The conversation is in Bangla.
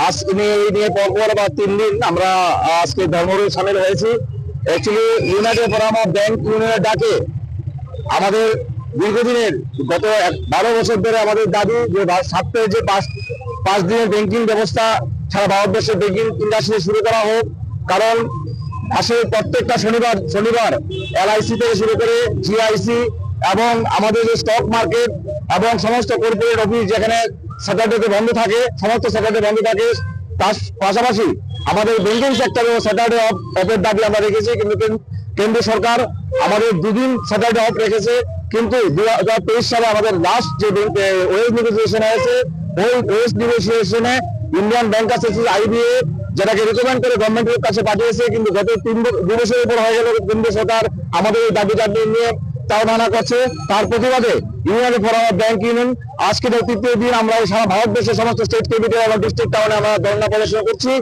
আজকে এই নিয়ে পরপর বা 3 দিন আমরা আজকে ধর্মঘটে সামিল হয়েছি। Actually United forum of bank ইউনিয়নের ডাকে আমাদের দীর্ঘদিনের গত 12 বছর ধরে আমাদের দাবি যে সপ্তাহে যে 5 দিনের ব্যাংকিং ব্যবস্থা সারা ভারতবর্ষের ব্যাংকিং ইন্ডাস্ট্রি শুরু করা হোক। কারণ মাসের প্রত্যেকটা শনিবার LIC থেকে শুরু করে GIC এবং আমাদের যে স্টক মার্কেট এবং সমস্ত কর্পোরেট অফিস যেখানে স্যাটারডেতে বন্ধ থাকে, সমস্ত স্যাটারডে বন্ধ থাকে। তার পাশাপাশি আমাদের ব্যাংকিং সেক্টরে স্যাটারডে অফের দাবি আমরা রেখেছি, কিন্তু কেন্দ্র সরকার আমাদের 2 দিন স্যাটারডে অফ রেখেছে। কিন্তু 2023 সালে আমাদের লাস্ট যে ওয়েজ নেগোসিয়েশন হয়েছে, ওই ওয়েজ নেগোসিয়েশনে ইন্ডিয়ান ব্যাংকার্স অ্যাসোসিয়েশন IBA যেটাকে রিকমেন্ড করে গভর্নমেন্টের কাছে পাঠিয়েছে, কিন্তু গত 2 বছরের উপর হয়ে গেল কেন্দ্র সরকার আমাদের এই দাবি নিয়ে তাড়াহুড়া করছে। তার প্রতিবাদে United forum of bank union আজকে 3য় দিন আমরা সারা ভারতবর্ষের সমস্ত স্টেট ক্যাপিটাল এবং ডিস্ট্রিক্ট টাউনে আমরা ধর্ণা প্রদর্শন করছি।